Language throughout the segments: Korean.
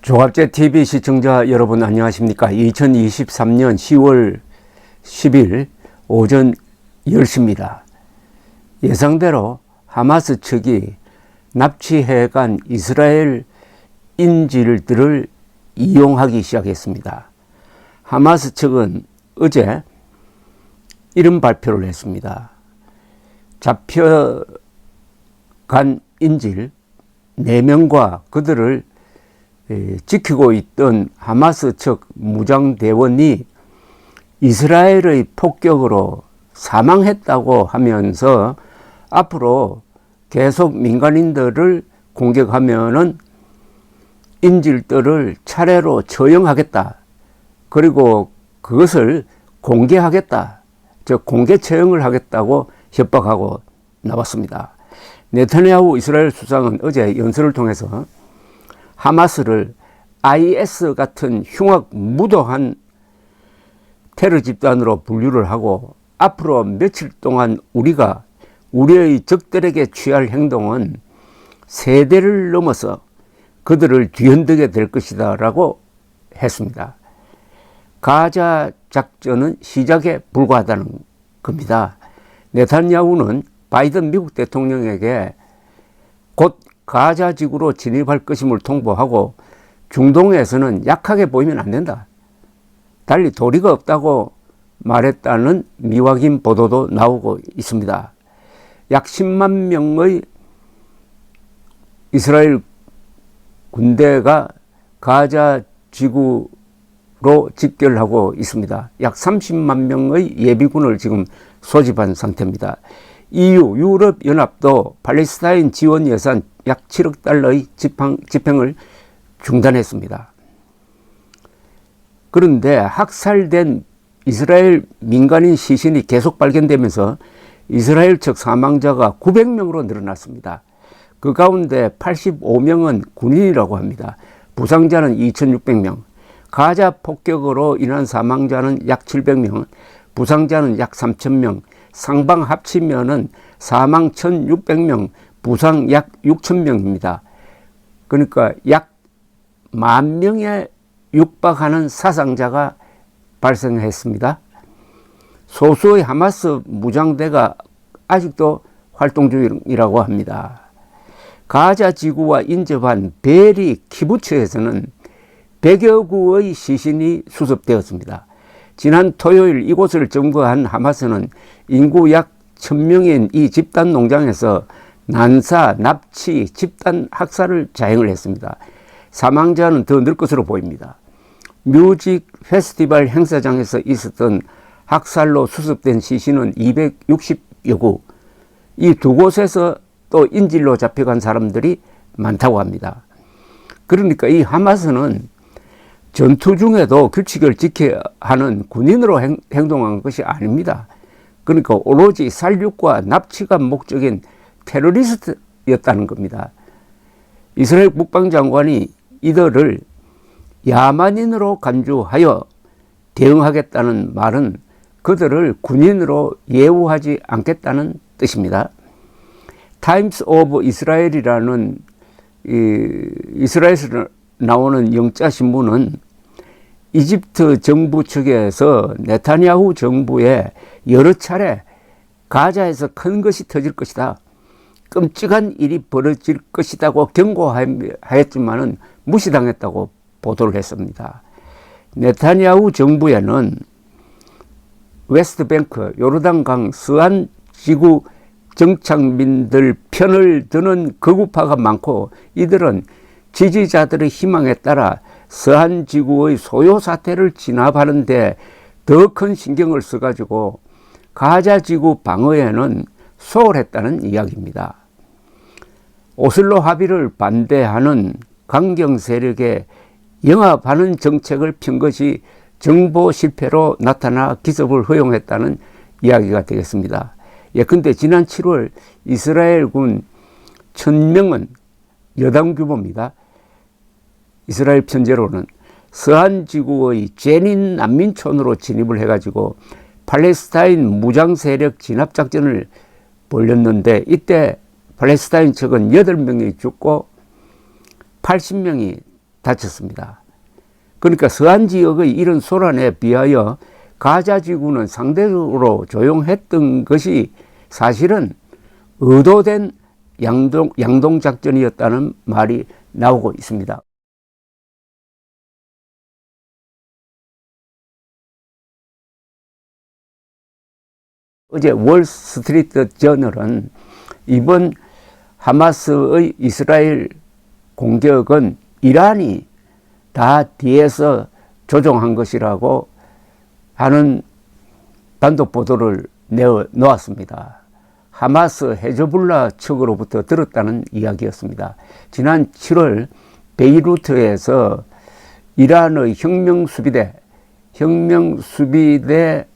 조갑제TV 시청자 여러분 안녕하십니까. 2023년 10월 10일 오전 10시입니다. 예상대로 하마스 측이 납치해간 이스라엘 인질들을 이용하기 시작했습니다. 하마스 측은 어제 이런 발표를 했습니다. 잡혀간 인질 4명과 그들을 지키고 있던 하마스 측 무장대원이 이스라엘의 폭격으로 사망했다고 하면서 앞으로 계속 민간인들을 공격하면은 인질들을 차례로 처형하겠다. 그리고 그것을 공개하겠다. 즉 공개 처형을 하겠다고 협박하고 나왔습니다. 네타냐후 이스라엘 수상은 어제 연설을 통해서 하마스를 IS 같은 흉악무도한 테러 집단으로 분류를 하고 앞으로 며칠 동안 우리가 우리의 적들에게 취할 행동은 세대를 넘어서 그들을 뒤흔들게 될 것이다 라고 했습니다. 가자 작전은 시작에 불과하다는 겁니다. 네타냐후는 바이든 미국 대통령에게 곧 가자 지구로 진입할 것임을 통보하고 중동에서는 약하게 보이면 안 된다. 달리 도리가 없다고 말했다는 미확인 보도도 나오고 있습니다. 약 10만 명의 이스라엘 군대가 가자 지구로 집결하고 있습니다. 약 30만 명의 예비군을 지금 소집한 상태입니다. EU, 유럽연합도 팔레스타인 지원 예산 약 7억 달러의 집행을 중단했습니다. 그런데 학살된 이스라엘 민간인 시신이 계속 발견되면서 이스라엘 측 사망자가 900명으로 늘어났습니다. 그 가운데 85명은 군인이라고 합니다. 부상자는 2,600명, 가자 폭격으로 인한 사망자는 약 700명, 부상자는 약 3,000명, 상방 합치면은 사망 1,600명, 부상 약 6,000명입니다. 그러니까 약 10,000명에 육박하는 사상자가 발생했습니다. 소수의 하마스 무장대가 아직도 활동 중이라고 합니다. 가자 지구와 인접한 베리 키부츠에서는 100여 구의 시신이 수습되었습니다. 지난 토요일 이곳을 점거한 하마스는 인구 약 1,000명인 이 집단 농장에서 난사, 납치, 집단 학살을 자행을 했습니다. 사망자는 더 늘 것으로 보입니다. 뮤직 페스티벌 행사장에서 있었던 학살로 수습된 시신은 260여 구. 이 두 곳에서 또 인질로 잡혀간 사람들이 많다고 합니다. 그러니까 이 하마스는 전투 중에도 규칙을 지켜야 하는 군인으로 행동한 것이 아닙니다. 그러니까 오로지 살육과 납치가 목적인 테러리스트였다는 겁니다. 이스라엘 국방장관이 이들을 야만인으로 간주하여 대응하겠다는 말은 그들을 군인으로 예우하지 않겠다는 뜻입니다. 타임스 오브 이스라엘이라는 이스라엘에서 나오는 영자 신문은 이집트 정부 측에서 네타냐후 정부에 여러 차례 가자에서 큰 것이 터질 것이다, 끔찍한 일이 벌어질 것이라고 경고하였지만은 무시당했다고 보도를 했습니다. 네타냐후 정부에는 웨스트뱅크, 요르단강 서안 지구 정착민들 편을 드는 극우파가 많고 이들은 지지자들의 희망에 따라 서한 지구의 소요 사태를 진압하는 데 더 큰 신경을 써가지고 가자 지구 방어에는 소홀했다는 이야기입니다. 오슬로 합의를 반대하는 강경 세력에 영합하는 정책을 편 것이 정보 실패로 나타나 기습을 허용했다는 이야기가 되겠습니다. 예컨대 지난 7월 이스라엘군 1,000명은 여당 규모입니다. 이스라엘 편제로는 서한 지구의 제닌 난민촌으로 진입을 해가지고 팔레스타인 무장 세력 진압 작전을 벌였는데 이때 팔레스타인 측은 8명이 죽고 80명이 다쳤습니다. 그러니까 서한 지역의 이런 소란에 비하여 가자 지구는 상대적으로 조용했던 것이 사실은 의도된 양동작전이었다는 말이 나오고 있습니다. 어제 월스트리트 저널은 이번 하마스의 이스라엘 공격은 이란이 다 뒤에서 조종한 것이라고 하는 단독 보도를 내놓았습니다. 하마스 헤즈볼라 측으로부터 들었다는 이야기였습니다. 지난 7월 베이루트에서 이란의 혁명수비대가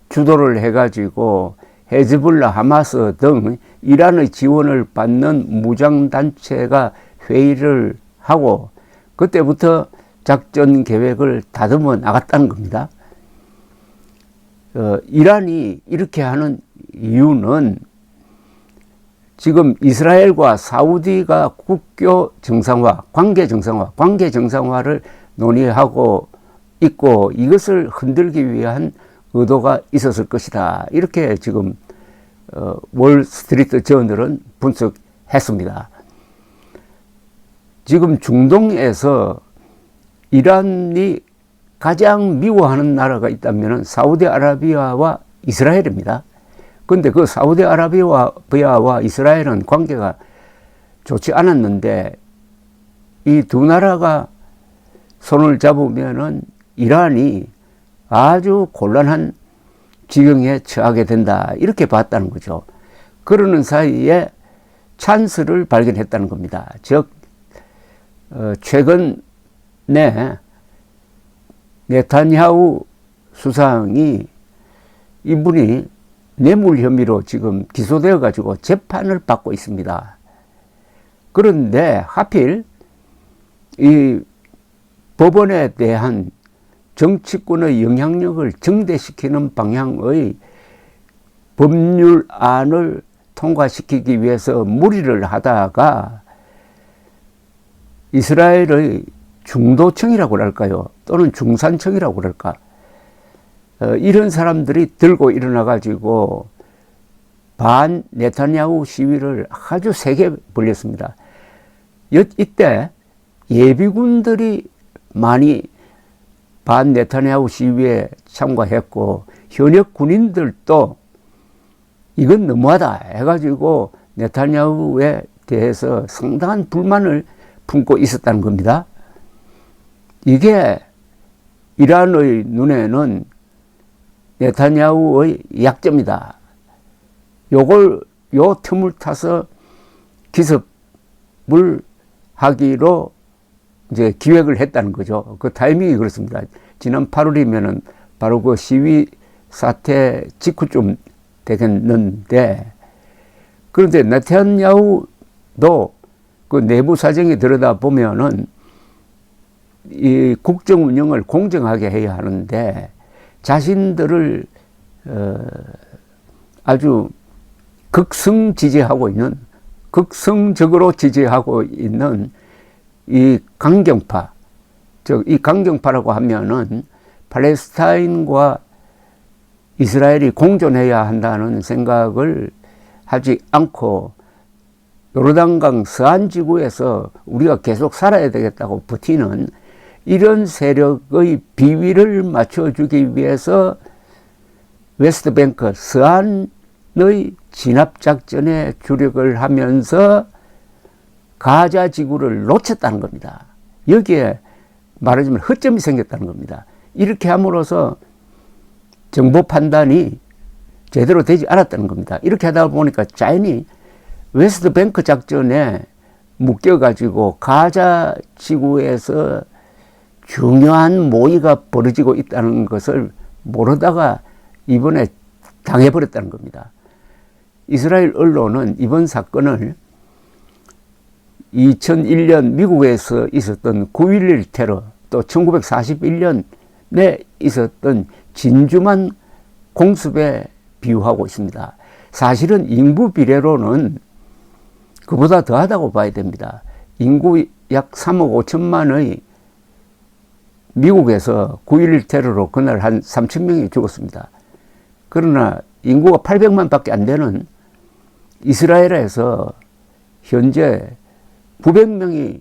주도를 해가지고 헤즈볼라, 하마스 등 이란의 지원을 받는 무장단체가 회의를 하고 그때부터 작전 계획을 다듬어 나갔다는 겁니다. 이란이 이렇게 하는 이유는 지금 이스라엘과 사우디가 국교 정상화, 관계 정상화를 논의하고 있고 이것을 흔들기 위한 의도가 있었을 것이다. 이렇게 지금 월스트리트 저널은 분석했습니다. 지금 중동에서 이란이 가장 미워하는 나라가 있다면 사우디아라비아와 이스라엘입니다. 그런데 그 사우디아라비아와 이스라엘은 관계가 좋지 않았는데 이 두 나라가 손을 잡으면은 이란이 아주 곤란한 지경에 처하게 된다. 이렇게 봤다는 거죠. 그러는 사이에 찬스를 발견했다는 겁니다. 즉, 최근에 네타냐후 수상이 이분이 뇌물 혐의로 지금 기소되어 가지고 재판을 받고 있습니다. 그런데 하필 이 법원에 대한 정치권의 영향력을 증대시키는 방향의 법률안을 통과시키기 위해서 무리를 하다가 이스라엘의 중도층이라고 할까요? 또는 중산층이라고 할까? 이런 사람들이 들고 일어나가지고 반 네타냐후 시위를 아주 세게 벌였습니다. 이때 예비군들이 많이 반 네타냐후 시위에 참가했고 현역 군인들도 이건 너무하다 해가지고 네타냐후에 대해서 상당한 불만을 품고 있었다는 겁니다. 이게 이란의 눈에는 네타냐후의 약점이다. 요 틈을 타서 기습을 하기로 이제 기획을 했다는 거죠. 그 타이밍이 그렇습니다. 지난 8월이면은 바로 그 시위 사태 직후쯤 되겠는데, 그런데 네타냐후도 그 내부 사정에 들여다 보면은 이 국정 운영을 공정하게 해야 하는데 자신들을 아주 극성적으로 지지하고 있는 이 강경파, 즉 이 강경파라고 하면은 팔레스타인과 이스라엘이 공존해야 한다는 생각을 하지 않고 요르단강 서안지구에서 우리가 계속 살아야 되겠다고 버티는 이런 세력의 비위를 맞춰주기 위해서 웨스트뱅크 서안의 진압작전에 주력을 하면서 가자 지구를 놓쳤다는 겁니다. 여기에 말하자면 허점이 생겼다는 겁니다. 이렇게 함으로써 정보 판단이 제대로 되지 않았다는 겁니다. 이렇게 하다 보니까 자연히 웨스트뱅크 작전에 묶여가지고 가자 지구에서 중요한 모의가 벌어지고 있다는 것을 모르다가 이번에 당해버렸다는 겁니다. 이스라엘 언론은 이번 사건을 2001년 미국에서 있었던 9.11 테러, 또 1941년에 있었던 진주만 공습에 비유하고 있습니다. 사실은 인구 비례로는 그보다 더하다고 봐야 됩니다. 인구 약 3억 5천만의 미국에서 9.11 테러로 그날 한 3천 명이 죽었습니다. 그러나 인구가 800만 밖에 안 되는 이스라엘에서 현재 900명이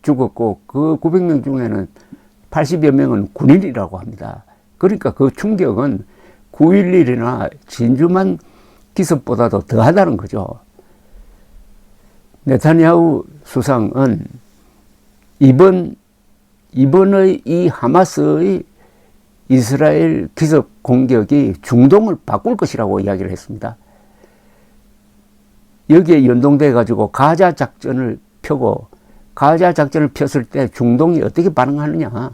죽었고 그 900명 중에는 80여 명은 군인이라고 합니다. 그러니까 그 충격은 9.11이나 진주만 기습보다도 더하다는 거죠. 네타냐후 수상은 이번의 이 하마스의 이스라엘 기습 공격이 중동을 바꿀 것이라고 이야기를 했습니다. 여기에 연동돼 가지고 가자 작전을 펴고 가자 작전을 폈을 때 중동이 어떻게 반응하느냐.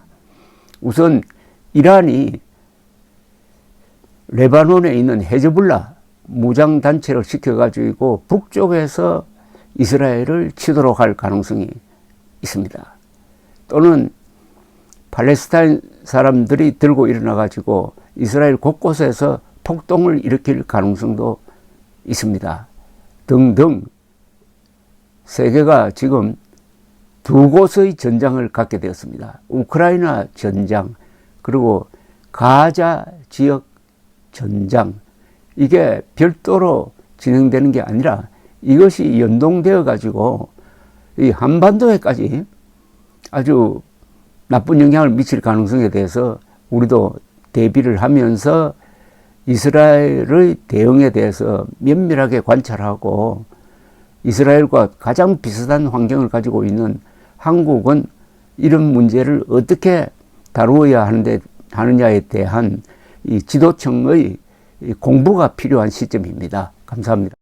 우선 이란이 레바논에 있는 헤즈볼라 무장단체를 시켜가지고 북쪽에서 이스라엘을 치도록 할 가능성이 있습니다. 또는 팔레스타인 사람들이 들고 일어나가지고 이스라엘 곳곳에서 폭동을 일으킬 가능성도 있습니다. 등등 세계가 지금 두 곳의 전장을 갖게 되었습니다. 우크라이나 전장 그리고 가자 지역 전장, 이게 별도로 진행되는 게 아니라 이것이 연동되어 가지고 이 한반도에까지 아주 나쁜 영향을 미칠 가능성에 대해서 우리도 대비를 하면서 이스라엘의 대응에 대해서 면밀하게 관찰하고 이스라엘과 가장 비슷한 환경을 가지고 있는 한국은 이런 문제를 어떻게 다루어야 하느냐에 대한 이 지도층의 공부가 필요한 시점입니다. 감사합니다.